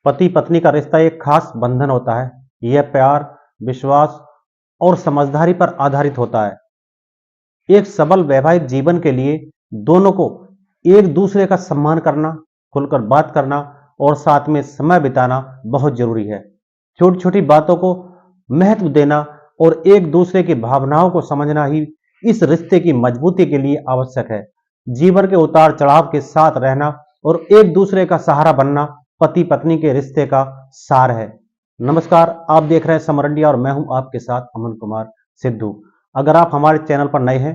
पति पत्नी का रिश्ता एक खास बंधन होता है। यह प्यार, विश्वास और समझदारी पर आधारित होता है। एक सबल वैवाहिक जीवन के लिए दोनों को एक दूसरे का सम्मान करना, खुलकर बात करना और साथ में समय बिताना बहुत जरूरी है। छोटी छोटी बातों को महत्व देना और एक दूसरे की भावनाओं को समझना ही इस रिश्ते की मजबूती के लिए आवश्यक है। जीवन के उतार चढ़ाव के साथ रहना और एक दूसरे का सहारा बनना पति पत्नी के रिश्ते का सार है। नमस्कार, आप देख रहे हैं समर इंडिया और मैं हूं आपके साथ अमन कुमार सिद्धू। अगर आप हमारे चैनल पर नए हैं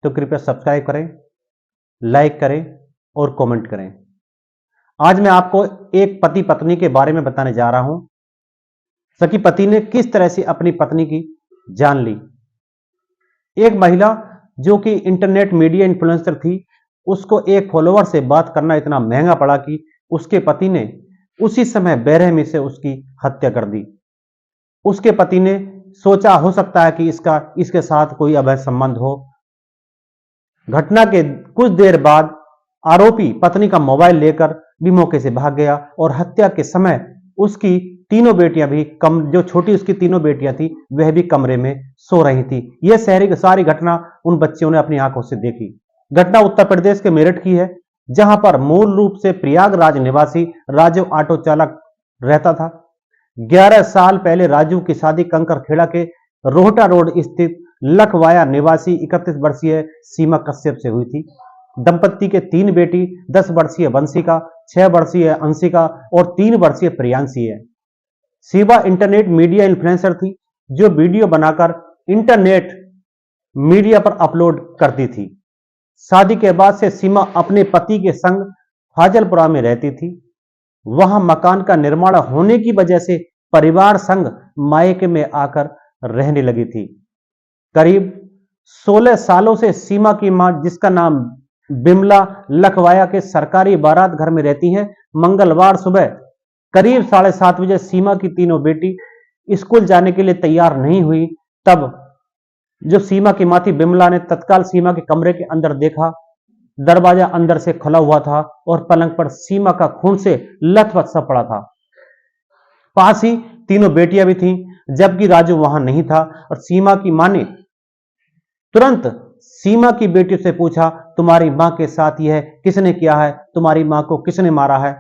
तो कृपया सब्सक्राइब करें, लाइक करें और कमेंट करें। आज मैं आपको एक पति पत्नी के बारे में बताने जा रहा हूं। सखी पति ने किस तरह से अपनी पत्नी की जान ली। एक महिला जो कि इंटरनेट मीडिया इन्फ्लुएंसर थी, उसको एक फॉलोअर से बात करना इतना महंगा पड़ा कि उसके पति ने उसी समय बेरहमी से उसकी हत्या कर दी। उसके पति ने सोचा हो सकता है कि इसके साथ कोई अवैध संबंध हो। घटना के कुछ देर बाद आरोपी पत्नी का मोबाइल लेकर भी मौके से भाग गया और हत्या के समय उसकी तीनों बेटियां भी जो छोटी उसकी तीनों बेटियां थी वह भी कमरे में सो रही थी। यह सारी घटना उन बच्चियों ने अपनी आंखों से देखी। घटना उत्तर प्रदेश के मेरठ की है, जहां पर मूल रूप से प्रयागराज निवासी राजू ऑटो चालक रहता था। 11 साल पहले राजू की शादी कंकरखेड़ा के रोहटा रोड स्थित लखवाया निवासी 31 वर्षीय सीमा कश्यप से हुई थी। दंपत्ति के 3 बेटी 10 वर्षीय वंशिका, 6 वर्षीय अंशिका और 3 वर्षीय प्रियांशी है। सीमा इंटरनेट मीडिया इन्फ्लुएंसर थी जो वीडियो बनाकर इंटरनेट मीडिया पर अपलोड करती थी। शादी के बाद से सीमा अपने पति के संग फाजलपुरा में रहती थी। वहां मकान का निर्माण होने की वजह से परिवार संग मायके में आकर रहने लगी थी। करीब 16 सालों से सीमा की मां, जिसका नाम बिमला, लखवाया के सरकारी बारात घर में रहती हैं। मंगलवार सुबह करीब 7:30 बजे सीमा की तीनों बेटी स्कूल जाने के लिए तैयार नहीं हुई। तब जो सीमा की मां थी बिमला ने तत्काल सीमा के कमरे के अंदर देखा। दरवाजा अंदर से खुला हुआ था और पलंग पर सीमा का खून से लथपथ सा पड़ा था। पास ही तीनों बेटियां भी थीं, जबकि राजू वहां नहीं था। और सीमा की मां ने तुरंत सीमा की बेटी से पूछा, तुम्हारी मां के साथ यह किसने किया है? तुम्हारी मां को किसने मारा है?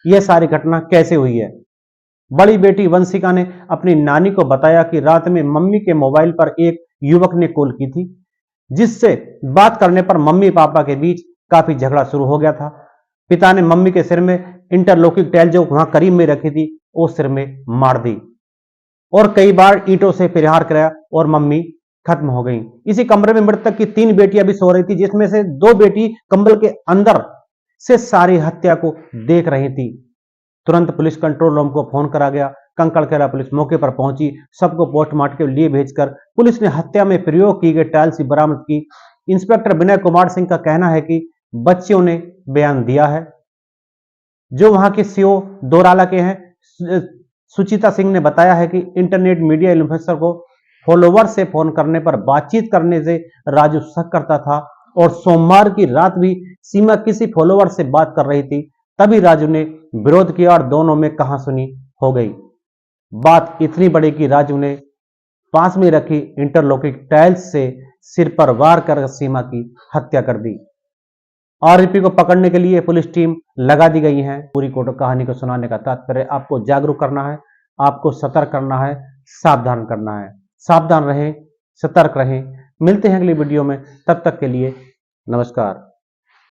यह सारी घटना कैसे हुई है? बड़ी बेटी वंशिका ने अपनी नानी को बताया कि रात में मम्मी के मोबाइल पर एक युवक ने कॉल की थी, जिससे बात करने पर मम्मी पापा के बीच काफी झगड़ा शुरू हो गया था। पिता ने मम्मी के सिर में इंटरलॉकिंग टाइल जो वहां करीब में रखी थी वो सिर में मार दी और कई बार ईंटों से प्रहार कराया और मम्मी खत्म हो गई। इसी कमरे में मृतक की 3 बेटियां भी सो रही थी, जिसमें से 2 बेटी कंबल के अंदर से सारी हत्या को देख रही थी। तुरंत पुलिस कंट्रोल रूम को फोन करा गया। कंकड़खेड़ा पुलिस मौके पर पहुंची। सबको पोस्टमार्टम के लिए भेजकर पुलिस ने हत्या में प्रयोग की गई टाइल्स बरामद की। इंस्पेक्टर विनय कुमार सिंह का कहना है कि बच्चियों ने बयान दिया है। जो वहां के सीओ दोराला के हैं सुचिता सिंह ने बताया है कि इंटरनेट मीडिया इन्फ्लुएंसर को फॉलोवर से फोन करने पर बातचीत करने से राजू शक करता था और सोमवार की रात भी सीमा किसी फॉलोवर से बात कर रही थी। तभी राजू ने विरोध किया और दोनों में कहासुनी हो गई। बात इतनी बड़ी कि राजू ने पास में रखी इंटरलॉकिंग टाइल्स से सिर पर वार कर सीमा की हत्या कर दी। आरोपी को पकड़ने के लिए पुलिस टीम लगा दी गई है। पूरी कहानी को सुनाने का तात्पर्य आपको जागरूक करना है, आपको सतर्क करना है, सावधान करना है। सावधान रहें, सतर्क रहें। मिलते हैं अगली वीडियो में, तब तक के लिए नमस्कार।